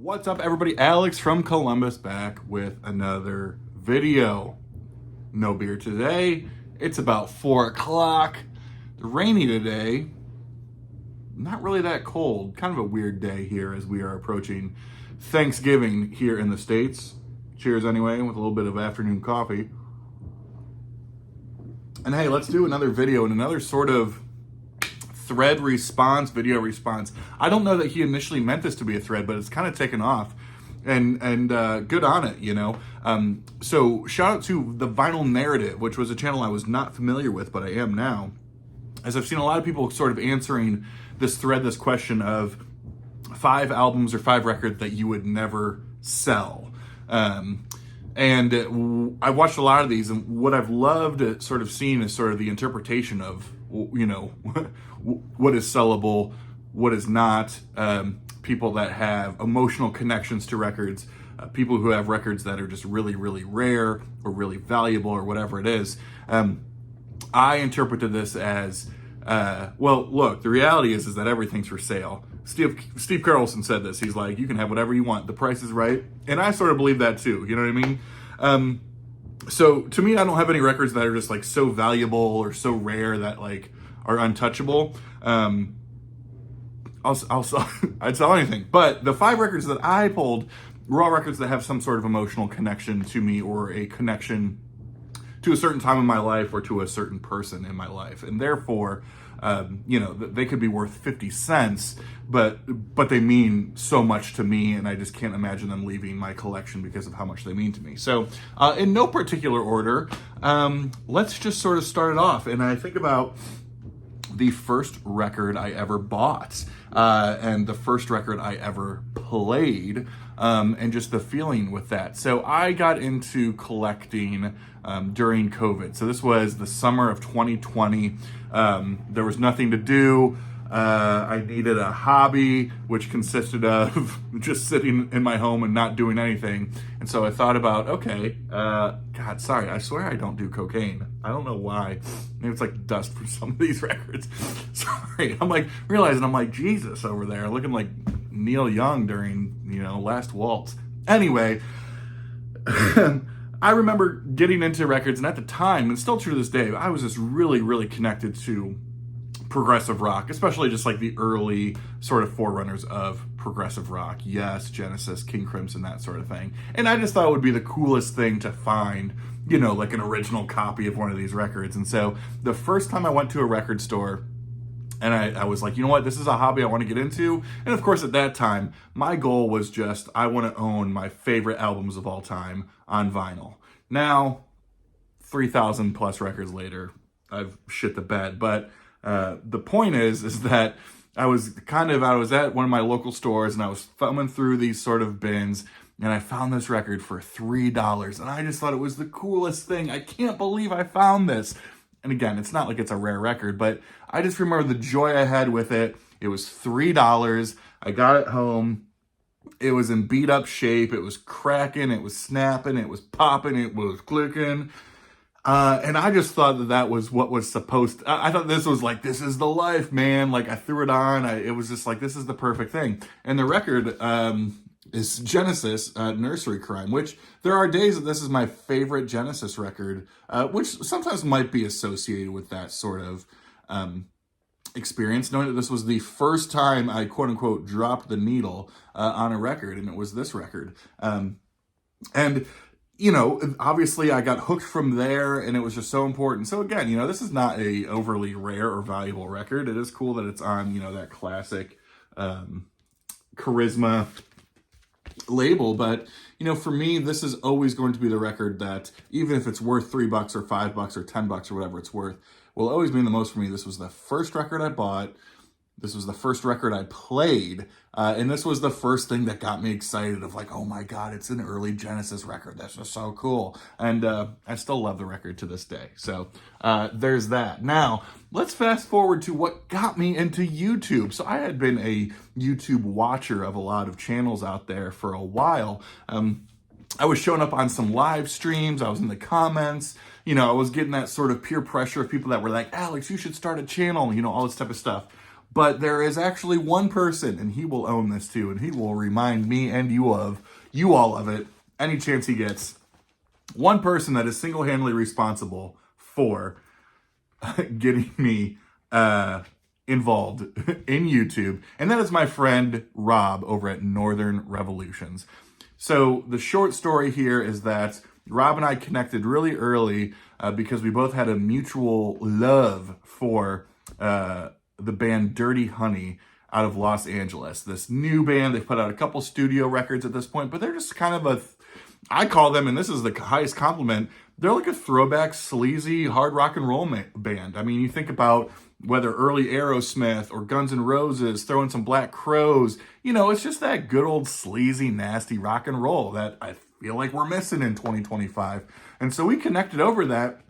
What's up, everybody? Alex from Columbus back with another video. No beer today. It's about 4 o'clock. Rainy today. Not really that cold. Kind of a weird day here as we are approaching Thanksgiving here in the States. Cheers anyway, with a little bit of afternoon coffee. And hey, let's do another video and another sort of thread response, video response. I don't know that he initially meant this to be a thread, but it's kind of taken off, and good on it, you know. So shout out to the Vinyl Narrative, which was a channel I was not familiar with, but I am now, as I've seen a lot of people sort of answering this thread, this question of 5 albums or 5 records that you would never sell. And I watched a lot of these, and what I've loved sort of seeing is sort of the interpretation of, you know, what is sellable, what is not, people that have emotional connections to records, people who have records that are just really, really rare or really valuable or whatever it is. I interpreted this as, well, look, the reality is that everything's for sale. Steve Carlson said this. He's like, you can have whatever you want. The price is right. And I sort of believe that too. You know what I mean? So to me, I don't have any records that are just like so valuable or so rare that like are untouchable. I'd sell anything. But the 5 records that I pulled were all records that have some sort of emotional connection to me, or a connection to a certain time in my life or to a certain person in my life. And therefore, you know, they could be worth 50 cents, but they mean so much to me, and I just can't imagine them leaving my collection because of how much they mean to me. So in no particular order, let's just sort of start it off. And I think about the first record I ever bought, and the first record I ever played, and just the feeling with that. So I got into collecting during COVID. So this was the summer of 2020. There was nothing to do. I needed a hobby, which consisted of just sitting in my home and not doing anything. And so I thought about, okay, God, sorry, I swear I don't do cocaine. I don't know why. Maybe it's like dust from some of these records. Sorry. I'm like realizing I'm like Jesus over there, looking like Neil Young during, you know, Last Waltz. Anyway, I remember getting into records, and at the time, and still true to this day, I was just really, really connected to progressive rock, especially just like the early sort of forerunners of progressive rock. Yes, Genesis, King Crimson, that sort of thing. And I just thought it would be the coolest thing to find, you know, like an original copy of one of these records. And so the first time I went to a record store, and I was like, you know what, this is a hobby I want to get into. And of course, at that time, my goal was just, I want to own my favorite albums of all time on vinyl. Now, 3,000 plus records later, I've shit the bed. But the point is that I was at one of my local stores, and I was thumbing through these sort of bins, and I found this record for $3. And I just thought it was the coolest thing. I can't believe I found this. And again, it's not like it's a rare record, but I just remember the joy I had with it. It was $3. I got it home. It was in beat up shape. It was cracking. It was snapping. It was popping. It was clicking. And I just thought that was what was supposed to, I thought this was like, this is the life, man. Like I threw it on. It was just like, this is the perfect thing. And the record, is Genesis, Nursery Crime, which there are days that this is my favorite Genesis record, which sometimes might be associated with that sort of experience, knowing that this was the first time I quote unquote dropped the needle on a record, and it was this record. And you know, obviously I got hooked from there, and it was just so important. So again, you know, this is not a overly rare or valuable record. It is cool that it's on, you know, that classic Charisma label, but you know, for me, this is always going to be the record that, even if it's worth $3 or $5 or $10 or whatever it's worth, will always mean the most for me. This was the first record I bought. This was the first record I played, and this was the first thing that got me excited of like, oh my God, it's an early Genesis record. That's just so cool. And I still love the record to this day. So there's that. Now, let's fast forward to what got me into YouTube. So I had been a YouTube watcher of a lot of channels out there for a while. I was showing up on some live streams. I was in the comments. You know, I was getting that sort of peer pressure of people that were like, Alex, you should start a channel, you know, all this type of stuff. But there is actually one person, and he will own this too, and he will remind me and you all of it any chance he gets. One person that is single-handedly responsible for getting me involved in YouTube, and that is my friend Rob over at Northern Revolutions. So the short story here is that Rob and I connected really early because we both had a mutual love for the band Dirty Honey out of Los Angeles. This new band, they've put out a couple studio records at this point, but they're just kind of I call them, and this is the highest compliment, they're like a throwback, sleazy, hard rock and roll band. I mean, you think about whether early Aerosmith or Guns N' Roses, throw in some Black Crowes, it's just that good old sleazy, nasty rock and roll that I feel like we're missing in 2025. And so we connected over that,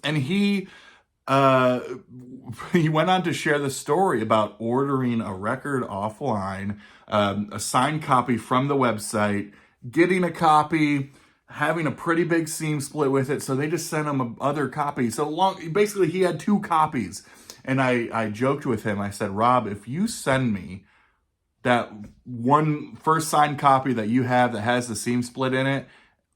and he went on to share the story about ordering a record offline, a signed copy from the website, getting a copy, having a pretty big seam split with it, so they just sent him other copies. Basically, he had 2 copies. And I joked with him. I said, Rob, if you send me that one first signed copy that you have that has the seam split in it,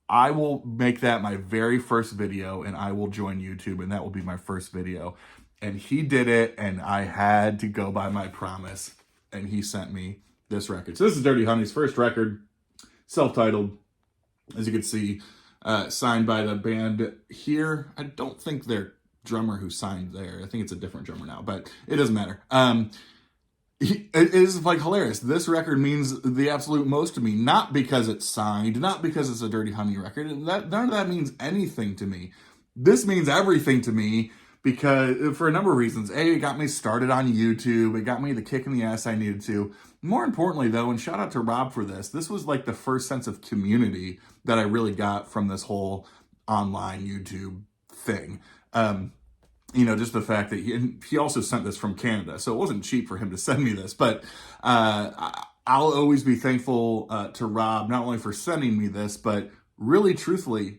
I will make that my very first video, and I will join YouTube, and that will be my first video. And he did it, and I had to go by my promise, and he sent me this record. So this is Dirty Honey's first record, self-titled, as you can see, signed by the band here. I don't think they're drummer who signed there. I think it's a different drummer now, but it doesn't matter. It is like hilarious. This record means the absolute most to me, not because it's signed, not because it's a Dirty Honey record. None of that means anything to me. This means everything to me because for a number of reasons. A, it got me started on YouTube. It got me the kick in the ass I needed to. More importantly, though, and shout out to Rob for this was like the first sense of community that I really got from this whole online YouTube thing. Just the fact that he also sent this from Canada, so it wasn't cheap for him to send me this, but I'll always be thankful to Rob, not only for sending me this, but really truthfully,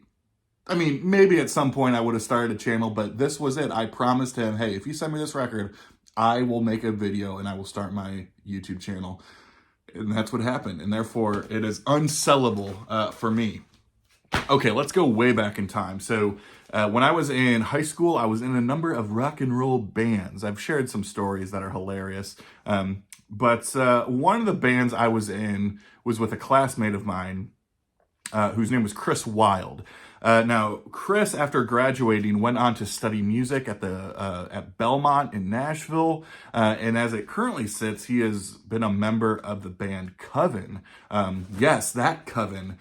I mean, maybe at some point I would have started a channel, but this was it. I promised him, hey, if you send me this record, I will make a video and I will start my YouTube channel. And that's what happened. And therefore, it is unsellable for me. Okay, let's go way back in time. So when I was in high school, I was in a number of rock and roll bands. I've shared some stories that are hilarious. But one of the bands I was in was with a classmate of mine whose name was Chris Wilde. Now, Chris, after graduating, went on to study music at Belmont in Nashville, and as it currently sits, he has been a member of the band Coven. Yes, that Coven,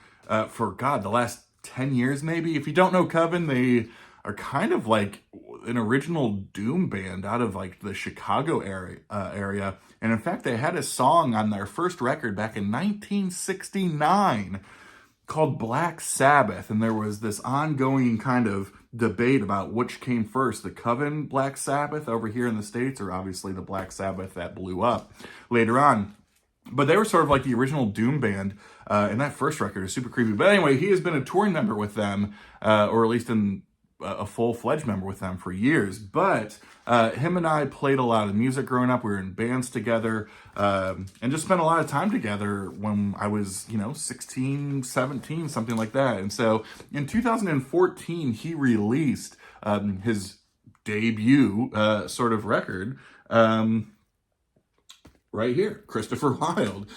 for the last 10 years maybe. If you don't know Coven, they are kind of like an original doom band out of like the Chicago area. And in fact, they had a song on their first record back in 1969 called Black Sabbath, and there was this ongoing kind of debate about which came first, the Coven Black Sabbath over here in the States, or obviously the Black Sabbath that blew up later on. But they were sort of like the original doom band, and that first record is super creepy. But anyway, he has been a touring member with them, or at least a full-fledged member with them for years. But him and I played a lot of music growing up. We were in bands together, and just spent a lot of time together when I was, 16, 17, something like that. And so in 2014, he released his debut sort of record, right here, Christopher Wilde.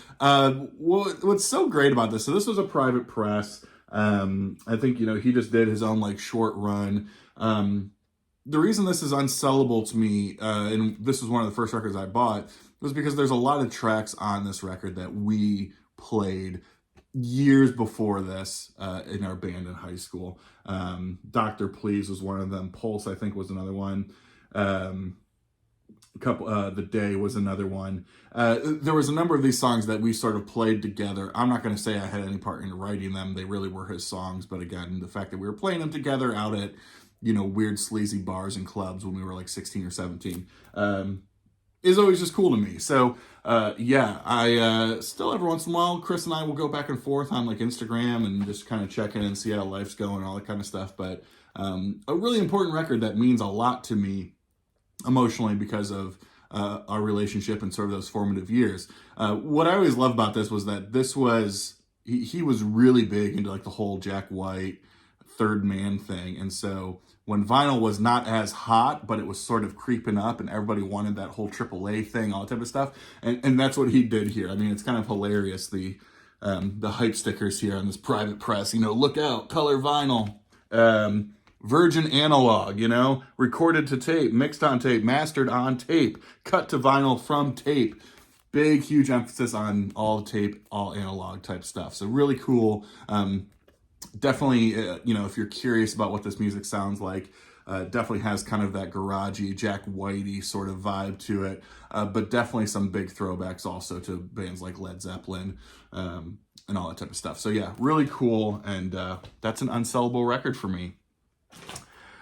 What's so great about this, so this was a private press. I think, he just did his own like short run. The reason this is unsellable to me, and this was one of the first records I bought, was because there's a lot of tracks on this record that we played years before this in our band in high school. Dr. Please was one of them. Pulse, I think, was another one. The Day was another one. There was a number of these songs that we sort of played together. I'm not going to say I had any part in writing them. They really were his songs. But again, the fact that we were playing them together out at, weird sleazy bars and clubs when we were like 16 or 17 is always just cool to me. So, I still every once in a while, Chris and I will go back and forth on like Instagram and just kind of check in and see how life's going, all that kind of stuff. But a really important record that means a lot to me emotionally because of our relationship and sort of those formative years. What I always loved about this was that he was really big into like the whole Jack White third man thing. And so when vinyl was not as hot, but it was sort of creeping up and everybody wanted that whole AAA thing, all that type of stuff. And that's what he did here. I mean, it's kind of hilarious. The hype stickers here on this private press, look out, color vinyl, virgin analog, recorded to tape, mixed on tape, mastered on tape, cut to vinyl from tape. Big, huge emphasis on all tape, all analog type stuff. So really cool. Definitely, if you're curious about what this music sounds like, definitely has kind of that garagey, Jack Whitey sort of vibe to it. But definitely some big throwbacks also to bands like Led Zeppelin and all that type of stuff. So yeah, really cool. And that's an unsellable record for me.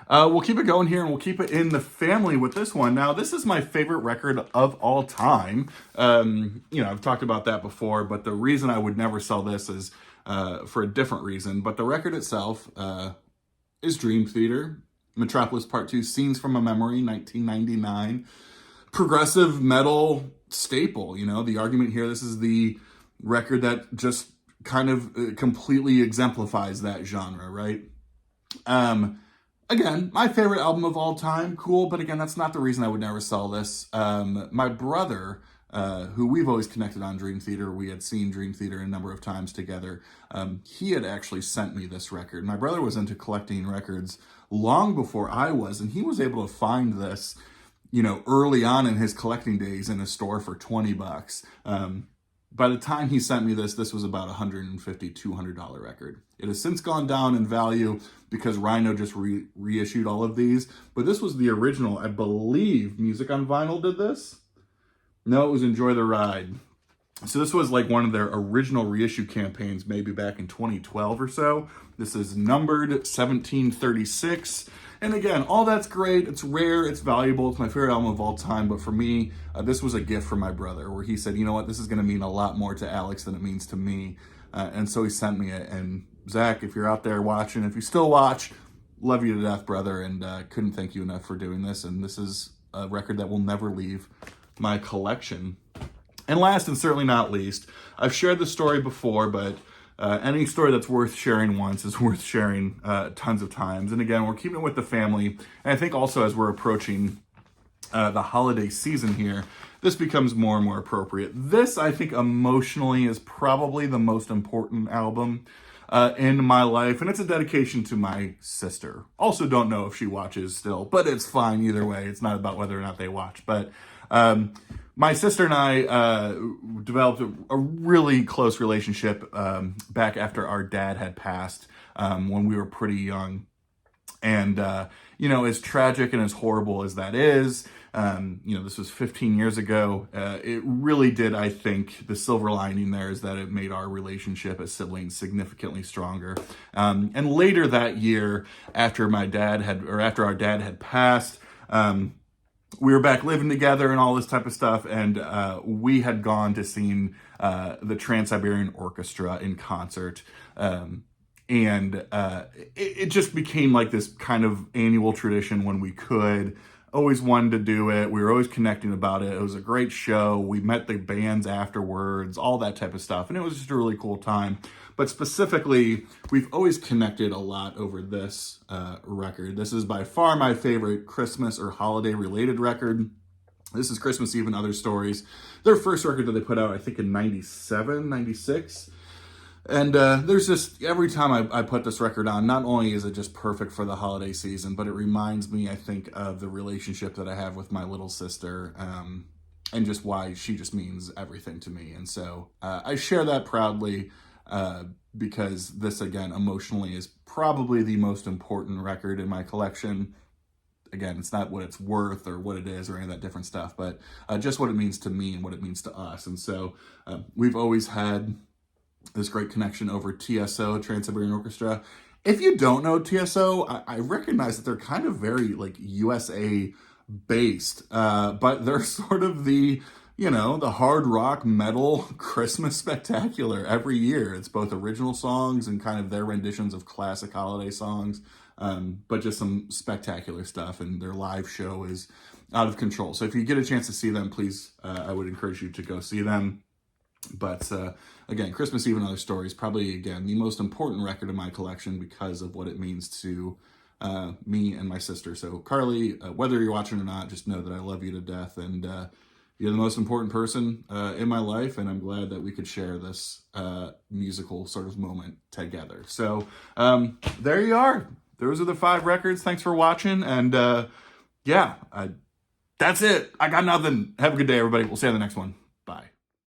We'll keep it going here and we'll keep it in the family with this one. Now, this is my favorite record of all time. I've talked about that before, but the reason I would never sell this is for a different reason. But the record itself is Dream Theater, Metropolis Part 2, Scenes from a Memory, 1999. Progressive metal staple, the argument here, this is the record that just kind of completely exemplifies that genre, right? Again, my favorite album of all time, cool, but again, that's not the reason I would never sell this. My brother, who we've always connected on Dream Theater, we had seen Dream Theater a number of times together, he had actually sent me this record. My brother was into collecting records long before I was, and he was able to find this, early on in his collecting days in a store for $20. By the time he sent me this was about $150, $200 record. It has since gone down in value because Rhino just reissued all of these. But this was the original. I believe Music on Vinyl did this. No, it was Enjoy the Ride. So this was like one of their original reissue campaigns, maybe back in 2012 or so. This is numbered 1736. And again, all that's great. It's rare. It's valuable. It's my favorite album of all time. But for me, this was a gift from my brother where he said, you know what, this is going to mean a lot more to Alex than it means to me. And so he sent me it. And Zach, if you're out there watching, if you still watch, love you to death, brother. And couldn't thank you enough for doing this. And this is a record that will never leave my collection. And last and certainly not least, I've shared this story before, but any story that's worth sharing once is worth sharing tons of times. And again, we're keeping it with the family. And I think also as we're approaching the holiday season here, this becomes more and more appropriate. This, I think, emotionally is probably the most important album in my life. And it's a dedication to my sister. Also don't know if she watches still, but it's fine either way. It's not about whether or not they watch. But my sister and I developed a really close relationship back after our dad had passed when we were pretty young. And, as tragic and as horrible as that is, this was 15 years ago. It really did, I think, the silver lining there is that it made our relationship as siblings significantly stronger. And later that year, after our dad had passed, we were back living together and all this type of stuff, and we had gone to see the Trans-Siberian Orchestra in concert. It just became like this kind of annual tradition when we could. Always wanted to do it. We were always connecting about it. It was a great show. We met the bands afterwards, all that type of stuff. And it was just a really cool time. But specifically, we've always connected a lot over this record. This is by far my favorite Christmas or holiday related record. This is Christmas Eve and Other Stories. Their first record that they put out, I think in 97, 96. And there's just, every time I put this record on, not only is it just perfect for the holiday season, but it reminds me, I think, of the relationship that I have with my little sister, and just why she just means everything to me. And so I share that proudly, because this, again, emotionally is probably the most important record in my collection. Again, it's not what it's worth or what it is or any of that different stuff, but just what it means to me and what it means to us. And so we've always had this great connection over TSO, Trans-Siberian Orchestra. If you don't know TSO, I recognize that they're kind of very like USA based, but they're sort of the, the hard rock metal Christmas spectacular every year. It's both original songs and kind of their renditions of classic holiday songs, but just some spectacular stuff. And their live show is out of control. So if you get a chance to see them, please, I would encourage you to go see them. But again, Christmas Eve and Other Stories, probably, again, the most important record in my collection because of what it means to me and my sister. So Carly, whether you're watching or not, just know that I love you to death, and you're the most important person in my life, and I'm glad that we could share this musical sort of moment together. So there you are. Those are the 5 records. Thanks for watching, and that's it. I got nothing. Have a good day, everybody. We'll see you on the next one.